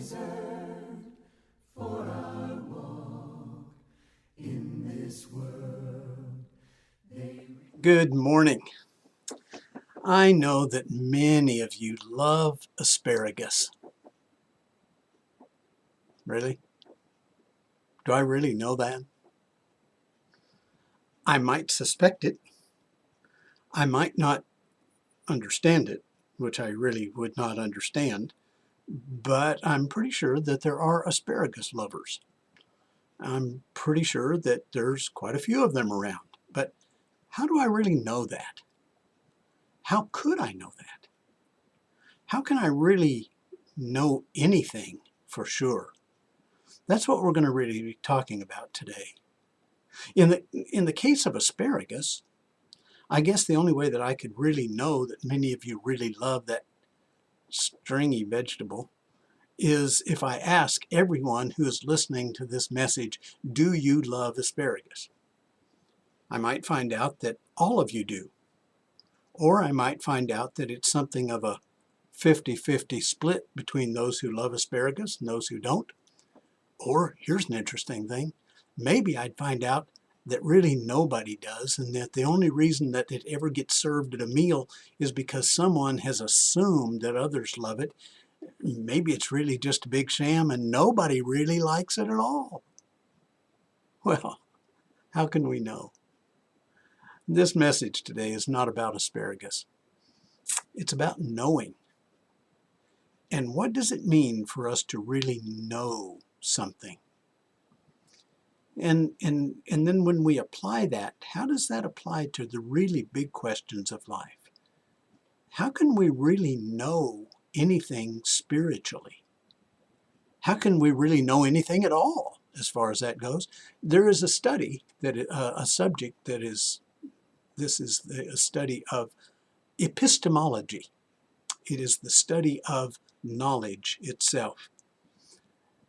wizard, for I walk in this world. Good morning. I know that many of you love asparagus. Really? Do I really know that? I might suspect it. I might not understand it, which I really would not understand, but I'm pretty sure that there are asparagus lovers. I'm pretty sure that there's quite a few of them around. But how do I really know that? How could I know that? How can I really know anything for sure? That's what we're going to really be talking about today. In the case of asparagus, I guess the only way that I could really know that many of you really love that stringy vegetable is if I ask everyone who is listening to this message, do you love asparagus? I might find out that all of you do. Or I might find out that it's something of a 50-50 split between those who love asparagus and those who don't. Or, here's an interesting thing, maybe I'd find out that really nobody does, and that the only reason that it ever gets served at a meal is because someone has assumed that others love it. Maybe it's really just a big sham and nobody really likes it at all. Well, how can we know? This message today is not about asparagus. It's about knowing. And what does it mean for us to really know something? And then when we apply that, how does that apply to the really big questions of life? How can we really know anything spiritually? How can we really know anything at all as far as that goes? There is a study, a subject that is, this is a study of epistemology. It is the study of knowledge itself.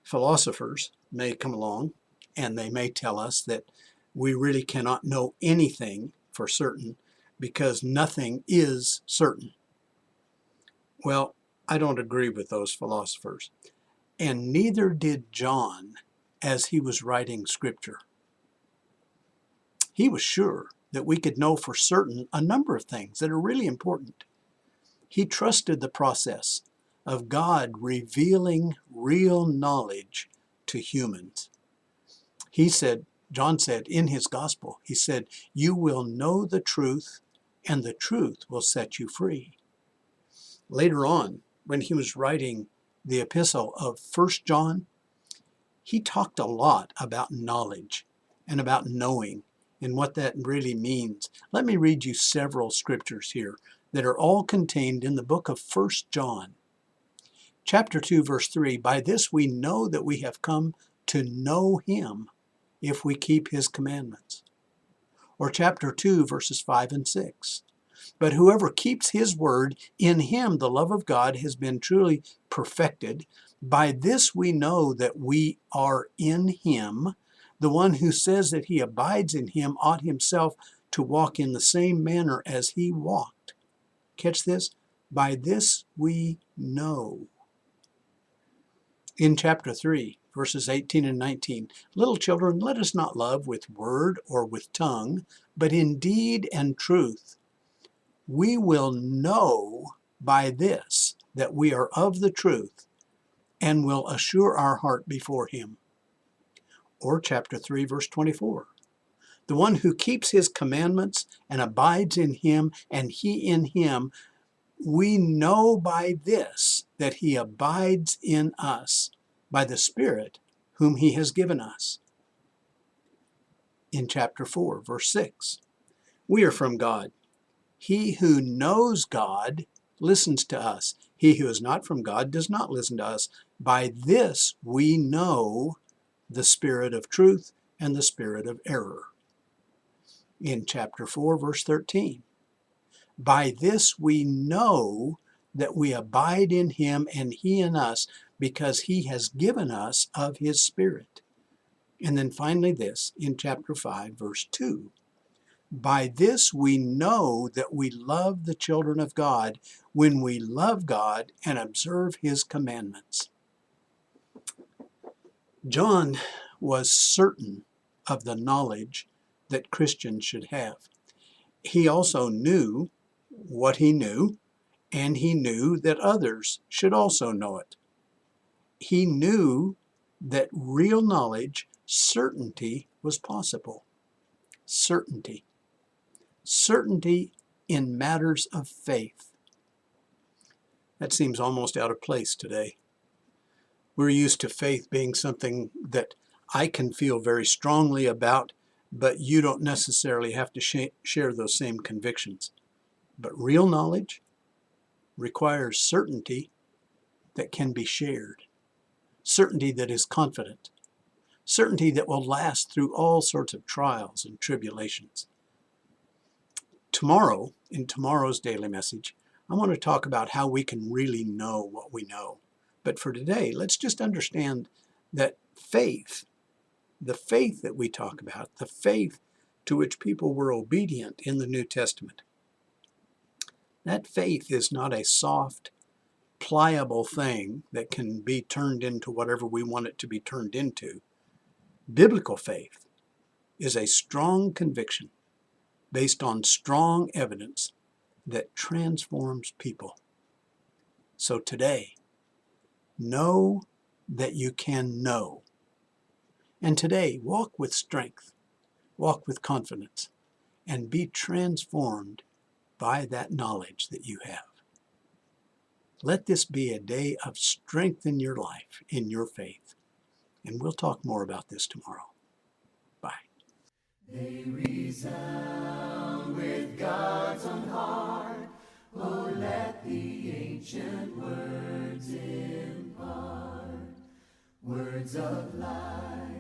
Philosophers may come along and they may tell us that we really cannot know anything for certain because nothing is certain. Well, I don't agree with those philosophers. And neither did John as he was writing Scripture. He was sure that we could know for certain a number of things that are really important. He trusted the process of God revealing real knowledge to humans. He said, John said in his gospel, he said, you will know the truth and the truth will set you free. Later on, when he was writing the epistle of 1 John, he talked a lot about knowledge and about knowing and what that really means. Let me read you several scriptures here that are all contained in the book of 1 John. Chapter 2, verse 3, by this we know that we have come to know him if we keep his commandments. Or chapter 2, verses 5 and 6. But whoever keeps his word, in him the love of God has been truly perfected. By this we know that we are in him. The one who says that he abides in him ought himself to walk in the same manner as he walked. Catch this? By this we know. In chapter 3, verses 18 and 19, little children, let us not love with word or with tongue, but in deed and truth. We will know by this that we are of the truth and will assure our heart before him. Or chapter 3, verse 24. The one who keeps his commandments and abides in him and he in him, we know by this that he abides in us by the Spirit whom he has given us. In chapter 4, verse 6, we are from God. He who knows God listens to us. He who is not from God does not listen to us. By this we know the spirit of truth and the spirit of error. In chapter 4, verse 13, by this we know that we abide in him and he in us, because he has given us of his Spirit. And then finally this, in chapter 5, verse 2, by this we know that we love the children of God, when we love God and observe his commandments. John was certain of the knowledge that Christians should have. He also knew what he knew, and he knew that others should also know it. He knew that real knowledge, certainty, was possible. Certainty. Certainty in matters of faith. That seems almost out of place today. We're used to faith being something that I can feel very strongly about, but you don't necessarily have to share those same convictions. But real knowledge requires certainty that can be shared, certainty that is confident, certainty that will last through all sorts of trials and tribulations. Tomorrow, in tomorrow's daily message, I want to talk about how we can really know what we know. But for today, let's just understand that faith, the faith that we talk about, the faith to which people were obedient in the New Testament, that faith is not a soft, pliable thing that can be turned into whatever we want it to be turned into. Biblical faith is a strong conviction based on strong evidence that transforms people. So today, know that you can know. And today, walk with strength, walk with confidence, and be transformed by that knowledge that you have. Let this be a day of strength in your life, in your faith. And we'll talk more about this tomorrow. Bye. They resound with God's own heart. Oh, let the ancient words impart words of life.